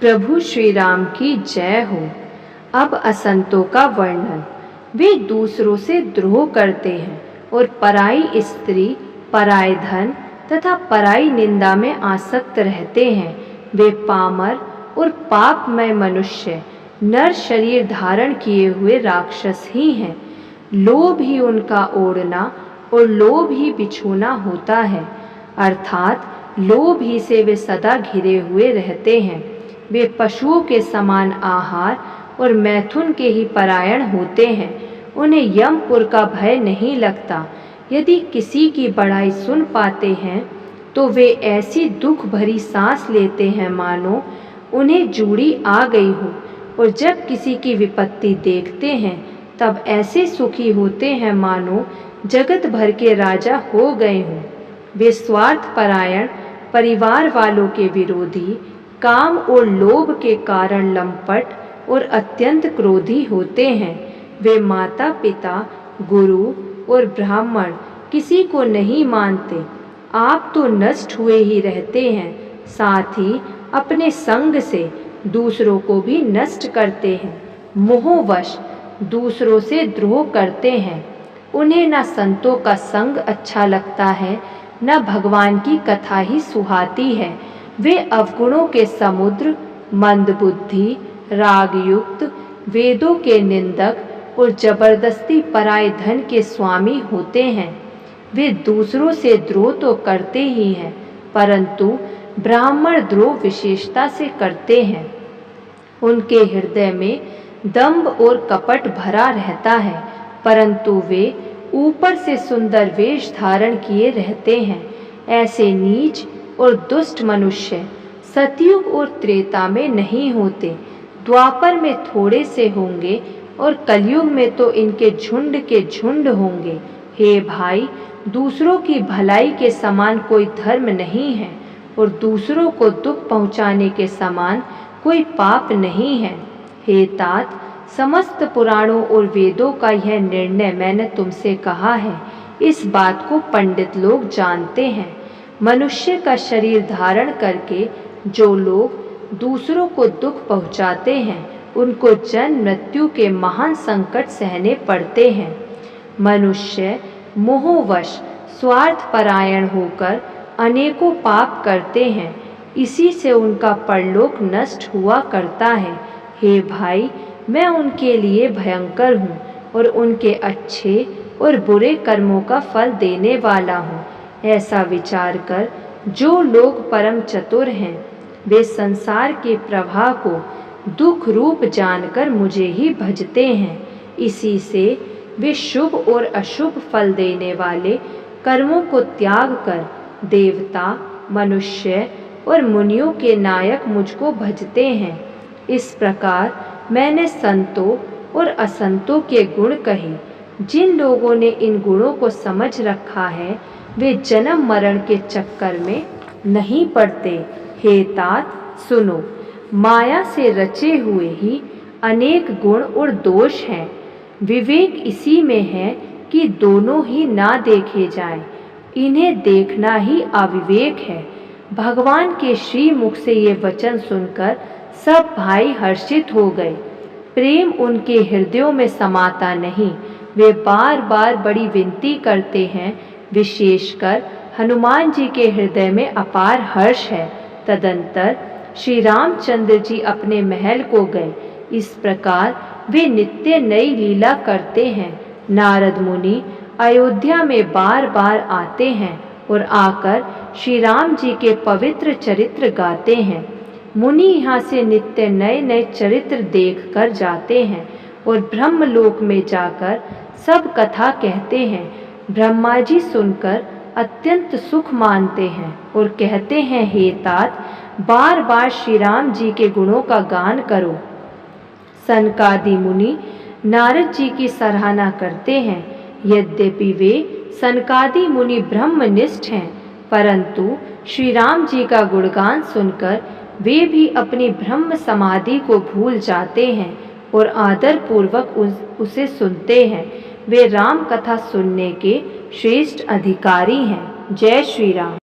प्रभु श्री राम की जय हो। अब असंतों का वर्णन। वे दूसरों से द्रोह करते हैं और पराई स्त्री, पराय धन तथा पराई निंदा में आसक्त रहते हैं। वे पामर और पापमय मनुष्य, नर शरीर धारण किए हुए राक्षस ही हैं। लोभ ही उनका ओढ़ना और लोभ ही बिछोना होता है, अर्थात लोभ ही से वे सदा घिरे हुए रहते हैं। वे पशुओं के समान आहार और मैथुन के ही परायण होते हैं। उन्हें यमपुर का भय नहीं लगता। यदि किसी की बड़ाई सुन पाते हैं तो वे ऐसी दुख भरी सांस लेते हैं मानो उन्हें जूड़ी आ गई हो, और जब किसी की विपत्ति देखते हैं तब ऐसे सुखी होते हैं मानो जगत भर के राजा हो गए हों। वे स्वार्थ परायण, परिवार वालों के विरोधी, काम और लोभ के कारण लंपट और अत्यंत क्रोधी होते हैं। वे माता पिता, गुरु और ब्राह्मण किसी को नहीं मानते। आप तो नष्ट हुए ही रहते हैं, साथ ही अपने संग से दूसरों को भी नष्ट करते हैं। मोहवश दूसरों से द्रोह करते हैं। उन्हें न संतों का संग अच्छा लगता है, न भगवान की कथा ही सुहाती है। वे अवगुणों के समुद्र, मंदबुद्धि, रागयुक्त, वेदों के निंदक और जबरदस्ती पराय धन के स्वामी होते हैं। वे दूसरों से द्रोह तो करते ही हैं, परंतु ब्राह्मण द्रोह विशेषता से करते हैं। उनके हृदय में दंभ और कपट भरा रहता है, परंतु वे ऊपर से सुंदर वेश धारण किए रहते हैं। ऐसे नीच और दुष्ट मनुष्य सतयुग और त्रेता में नहीं होते, द्वापर में थोड़े से होंगे और कलयुग में तो इनके झुंड के झुंड होंगे। हे भाई, दूसरों की भलाई के समान कोई धर्म नहीं है और दूसरों को दुख पहुंचाने के समान कोई पाप नहीं है। हे तात, समस्त पुराणों और वेदों का यह निर्णय मैंने तुमसे कहा है। इस बात को पंडित लोग जानते हैं। मनुष्य का शरीर धारण करके जो लोग दूसरों को दुख पहुंचाते हैं, उनको जन्म मृत्यु के महान संकट सहने पड़ते हैं। मनुष्य मोहवश स्वार्थ परायण होकर अनेकों पाप करते हैं, इसी से उनका परलोक नष्ट हुआ करता है। हे भाई, मैं उनके लिए भयंकर हूँ और उनके अच्छे और बुरे कर्मों का फल देने वाला हूँ। ऐसा विचार कर जो लोग परम चतुर हैं, वे संसार के प्रवाह को दुख रूप जानकर मुझे ही भजते हैं। इसी से वे शुभ और अशुभ फल देने वाले कर्मों को त्याग कर देवता, मनुष्य और मुनियों के नायक मुझको भजते हैं। इस प्रकार मैंने संतों और असंतों के गुण कहे। जिन लोगों ने इन गुणों को समझ रखा है, वे जन्म मरण के चक्कर में नहीं पड़ते। हे तात, सुनो, माया से रचे हुए ही अनेक गुण और दोष हैं। विवेक इसी में है कि दोनों ही ना देखे जाएं। इन्हें देखना ही अविवेक है। भगवान के श्री मुख से ये वचन सुनकर सब भाई हर्षित हो गए। प्रेम उनके हृदयों में समाता नहीं। वे बार बार बड़ी विनती करते हैं। विशेषकर हनुमान जी के हृदय में अपार हर्ष है। तदंतर श्री रामचंद्र जी अपने महल को गए। इस प्रकार वे नित्य नई लीला करते हैं। नारद मुनि अयोध्या में बार बार आते हैं और आकर श्री राम जी के पवित्र चरित्र गाते हैं। मुनि यहाँ से नित्य नए नए चरित्र देख कर जाते हैं और ब्रह्मलोक में जाकर सब कथा कहते हैं। ब्रह्मा जी सुनकर अत्यंत सुख मानते हैं और कहते हैं, हे तात, बार बार श्री राम जी के गुणों का गान करो। सनकादि मुनि नारद जी की सराहना करते हैं। यद्यपि वे सनकादि मुनि ब्रह्मनिष्ठ हैं, परंतु श्री राम जी का गुणगान सुनकर वे भी अपनी ब्रह्म समाधि को भूल जाते हैं और आदर पूर्वक उसे सुनते हैं। वे राम कथा सुनने के श्रेष्ठ अधिकारी हैं। जय श्री राम।